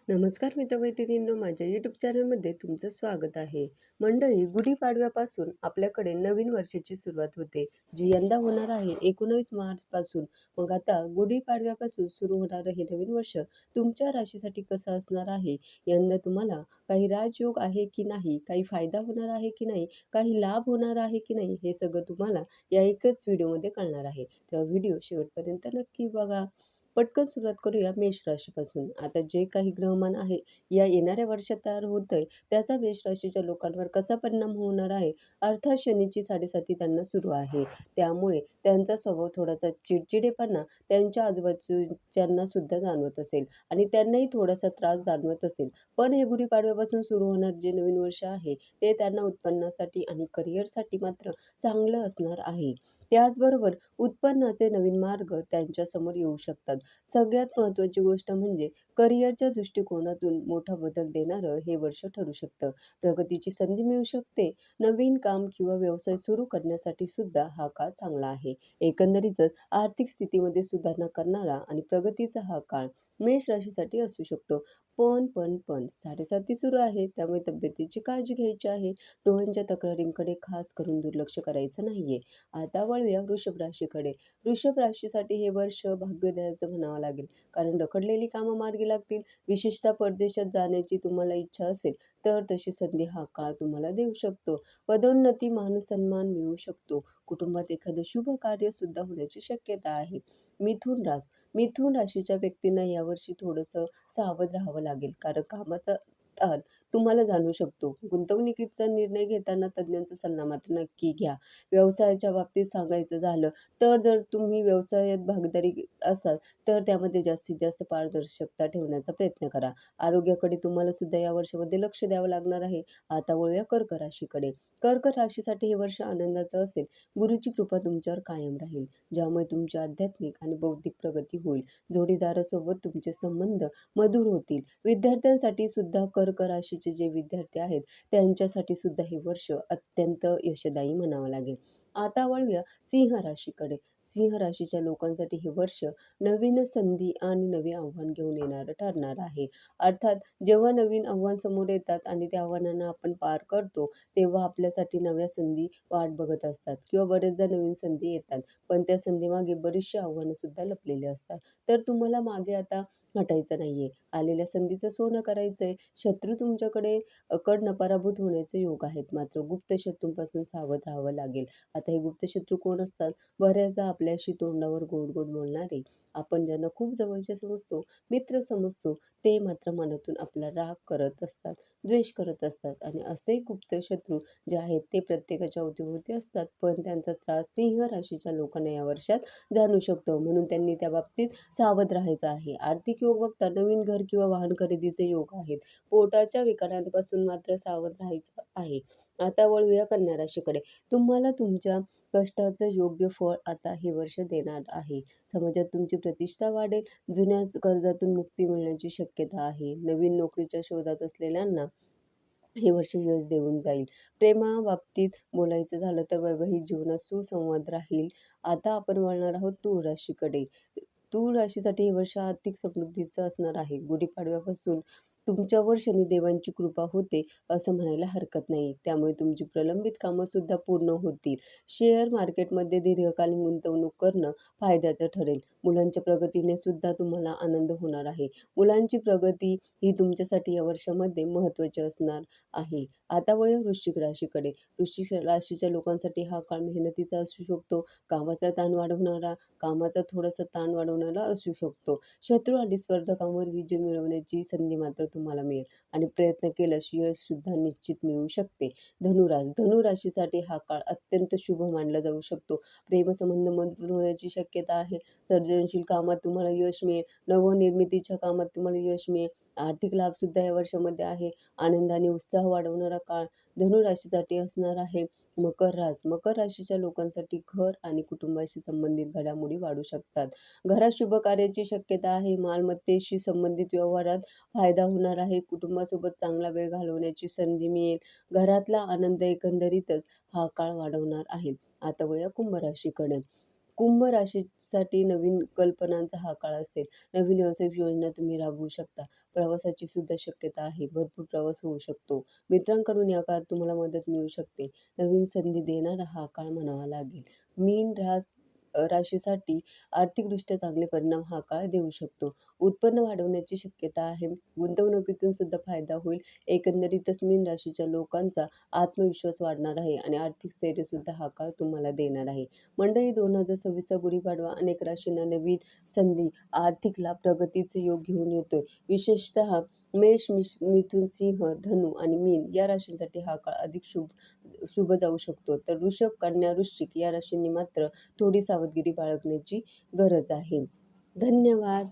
नमस्कार मित्रमैत्रिणींनो, माझ्या यूट्यूब चॅनलमध्ये तुमचं स्वागत आहे. मंडळी, गुढीपाडव्यापासून आपल्याकडे नवीन वर्षाची सुरुवात होते, जी यंदा होणार आहे 19 मार्चपासून. मग आता गुढीपाडव्यापासून सुरू होणारं हे नवीन वर्ष तुमच्या राशीसाठी कसं असणार आहे? यंदा तुम्हाला काही राजयोग आहे की नाही? काही फायदा होणार आहे की नाही? काही लाभ होणार आहे की नाही? हे सगळं तुम्हाला या एकच व्हिडिओमध्ये कळणार आहे. तेव्हा व्हिडिओ शेवटपर्यंत नक्की बघा. पटकन सुरुवात करूया मेष राशीपासून. आता जे काही ग्रहमान आहे या येणाऱ्या वर्षात तयार होतंय, त्याचा मेष राशीच्या लोकांवर कसा परिणाम होणार आहे? अर्थात शनीची 7.5 त्यांना सुरू आहे. त्यामुळे त्यांचा स्वभाव थोडासा चिडचिडेपणा त्यांच्या आजूबाजूच्यांना सुद्धा जाणवत असेल आणि त्यांनाही थोडासा त्रास जाणवत असेल. पण हे गुढीपाडव्यापासून सुरू होणार जे नवीन वर्ष आहे, ते त्यांना उत्पन्नासाठी आणि करिअरसाठी मात्र चांगलं असणार आहे. त्याचबरोबर उत्पन्नाचे नवीन मार्ग त्यांच्यासमोर येऊ शकतात. सगळ्यात महत्त्वाची गोष्ट म्हणजे करिअरच्या दृष्टिकोनातून मोठा बदल देणारं हे वर्ष ठरू शकतं. प्रगतीची संधी मिळू शकते. नवीन काम किंवा व्यवसाय सुरू करण्यासाठी सुद्धा हा काळ चांगला आहे. एकंदरीतच आर्थिक स्थितीमध्ये सुधारणा करणारा आणि प्रगतीचा हा काळ मेष राशीसाठी असू शकतो. पण 7.5 सुरू आहे, त्यामुळे तब्येतीची काळजी घ्यायची आहे. डोळ्यांच्या तक्रारींकडे खास करून दुर्लक्ष करायचं नाहीये. आता वळूया वृषभ राशीकडे. वृषभ राशीसाठी हे वर्ष भाग्योदयाचं म्हणावं लागेल. कारण रखडलेली कामं मार्गी लागतील. विशेषतः परदेशात जाण्याची तुम्हाला इच्छा असेल, तर तशी संधी हा काळ तुम्हाला देऊ शकतो. पदोन्नती, मानसन्मान मिळू शकतो. कुटुंबात एखादं शुभ कार्य सुद्धा होण्याची शक्यता आहे. मिथुन राशीच्या व्यक्तींना यावर्षी थोडंसं सावध राहावं लागेल. कारण कामाचा ताण तुम्हाला जाणवू शकतो. गुंतवणुकीचा निर्णय घेताना तज्ञांचा सल्ला मात्र नक्की घ्या. व्यवसायाच्या बाबतीत सांगायचं झालं, तर जर तुम्ही व्यवसायात भागीदारी असाल, तर त्यामध्ये जास्तीत जास्त पारदर्शकता ठेवण्याचा प्रयत्न करा. आरोग्याकडे तुम्हाला सुद्धा या वर्षामध्ये लक्ष द्यावं लागणार आहे. आता वळूया कर्क राशीकडे. कर्क राशीसाठी हे वर्ष आनंदाचं असेल. गुरूची कृपा तुमच्यावर कायम राहील, ज्यामुळे तुमची आध्यात्मिक आणि बौद्धिक प्रगती होईल. जोडीदारासोबत तुमचे संबंध मधुर होतील. विद्यार्थ्यांसाठी सुद्धा कर्क राशीचे जे विद्यार्थी आहेत, त्यांच्यासाठी सुद्धा हे वर्ष अत्यंत यशदायी म्हणावं लागेल. आता वळूया सिंह राशीकडे. सिंह राशीच्या लोकांसाठी हे वर्ष नवीन संधी आणि नवे आव्हान घेऊन येणारं ठरणार आहे. अर्थात जेव्हा नवीन आव्हान समोर येतात आणि त्या आव्हानांना आपण पार करतो, तेव्हा आपल्यासाठी नव्या संधी वाट बघत असतात किंवा बरेचदा नवीन संधी येतात. पण त्या संधीमागे बरीचशी आव्हानं सुद्धा लपलेली असतात. तर तुम्हाला मागे आता हटायचं नाहीये. आलेल्या संधीचं सोनं करायचंय. शत्रू तुमच्याकडे कडनं पराभूत होण्याचे योग आहेत. मात्र गुप्त शत्रूंपासून सावध राहावं लागेल. आता हे गुप्त शत्रू कोण असतात? बऱ्याचदा आपल्याशी तोंडावर गोड-गोड बोलणारे, आपण ज्यांना खूप जवळचे समजतो, मित्र समजतो, ते मात्र मनातून आपला राग करत असतात, द्वेष करत असतात आणि असे गुप्त शत्रू जे आहेत ते प्रत्येकाच्या अवतीभोवती असतात. पण त्यांचा त्रास सिंह राशीच्या लोकांना या वर्षात जाणवू शकतो. म्हणून त्यांनी त्या बाबतीत सावध राहायचं आहे. आर्थिक योग बघता नवीन घर किंवा वाहन खरेदीचे योग आहेत. पोटाच्या विकारांपासून मात्र सावध राहायचं आहे. आता वळूया कन्या राशीकडे. तुम्हाला तुमच्या कष्टाचं योग्य फळ आता हे वर्ष देणार आहे. समाजात तुमची प्रतिष्ठा वाढेल. जुन्या कर्जातून मुक्ती मिळण्याची शक्यता आहे. नवीन नोकरीच्या शोधात असलेल्यांना हे वर्ष यश देऊन जाईल. प्रेमाबाबतीत बोलायचं झालं तर वैवाहिक जीवनात सुसंवाद राहील. आता आपण वळणार आहोत तूळ राशीकडे. तूळ राशीसाठी हे वर्ष आर्थिक समृद्धीचं असणार आहे. गुढीपाडव्यापासून तुमच्यावर शनिदेवांची कृपा होते असं म्हणायला हरकत नाही. त्यामुळे तुमची प्रलंबित कामं सुद्धा पूर्ण होतील. शेअर मार्केटमध्ये दीर्घकालीन गुंतवणूक करणं फायद्याचं ठरेल. मुलांच्या प्रगतीने सुद्धा तुम्हाला आनंद होणार आहे. मुलांची प्रगती ही तुमच्यासाठी या वर्षामध्ये महत्त्वाची असणार आहे. आता वळूया वृश्चिक राशीकडे. वृश्चिक राशीच्या लोकांसाठी हा काळ मेहनतीचा असू शकतो. कामाचा थोडासा ताण वाढवणारा असू शकतो. शत्रू आणि स्पर्धकांवर विजय मिळवण्याची संधी मात्र तुम्हाला मिळेल आणि प्रयत्न केल्यास यश सुद्धा निश्चित मिळू शकते. धनुराशीसाठी हा काळ अत्यंत शुभ मानला जाऊ शकतो. प्रेमसंबंध मजबूत होण्याची शक्यता आहे. सर्जनशील कामात तुम्हाला यश मिळेल. नवनिर्मितीच्या कामात तुम्हाला यश मिळेल. आर्थिक लाभ सुद्धा या वर्षामध्ये आहे. आनंद आणि उत्साह वाढवणारा काळ धनुराशीसाठी असणार आहे. मकर राशीच्या लोकांसाठी घर आणि कुटुंबाशी संबंधित घडामोडी वाढू शकतात. घरात शुभ कार्याची शक्यता आहे. मालमत्तेशी संबंधित व्यवहारात फायदा होणार आहे. कुटुंबासोबत चांगला वेळ घालवण्याची संधी मिळेल. घरातला आनंद एकंदरीतच हा काळ वाढवणार आहे. आता वळूया कुंभ राशीकडे. कुंभ राशीसाठी नवीन कल्पनांचा हा काळ असेल. नवीन व्यावसायिक योजना तुम्ही राबवू शकता. प्रवासाची सुद्धा शक्यता आहे. भरपूर प्रवास होऊ शकतो. मित्रांकडून या काळात तुम्हाला मदत मिळू शकते. नवीन संधी देणारा हा काळ म्हणावा लागेल. मीन राशीसाठी आर्थिकदृष्ट्या चांगले परिणाम हा काळ देऊ शकतो. उत्पन्न वाढवण्याची शक्यता आहे. गुंतवणुकीतून सुद्धा फायदा होईल. एकंदरीतच मीन राशीच्या लोकांचा आत्मविश्वास वाढणार आहे आणि आर्थिक स्थैर्य सुद्धा हा काळ तुम्हाला देणार आहे. मंडळी 2026 गुढीपाडवा अनेक राशींना नवीन संधी, आर्थिक लाभ, प्रगतीचे योग घेऊन येतोय. विशेषतः मेष, मिथुन, सिंह, धनु आणि मीन या राशींसाठी हा काळ अधिक शुभ जाऊ शकतो. तर वृषभ, कन्या, वृश्चिक या राशींनी मात्र थोडी सावधगिरी बाळगण्याची गरज आहे. धन्यवाद.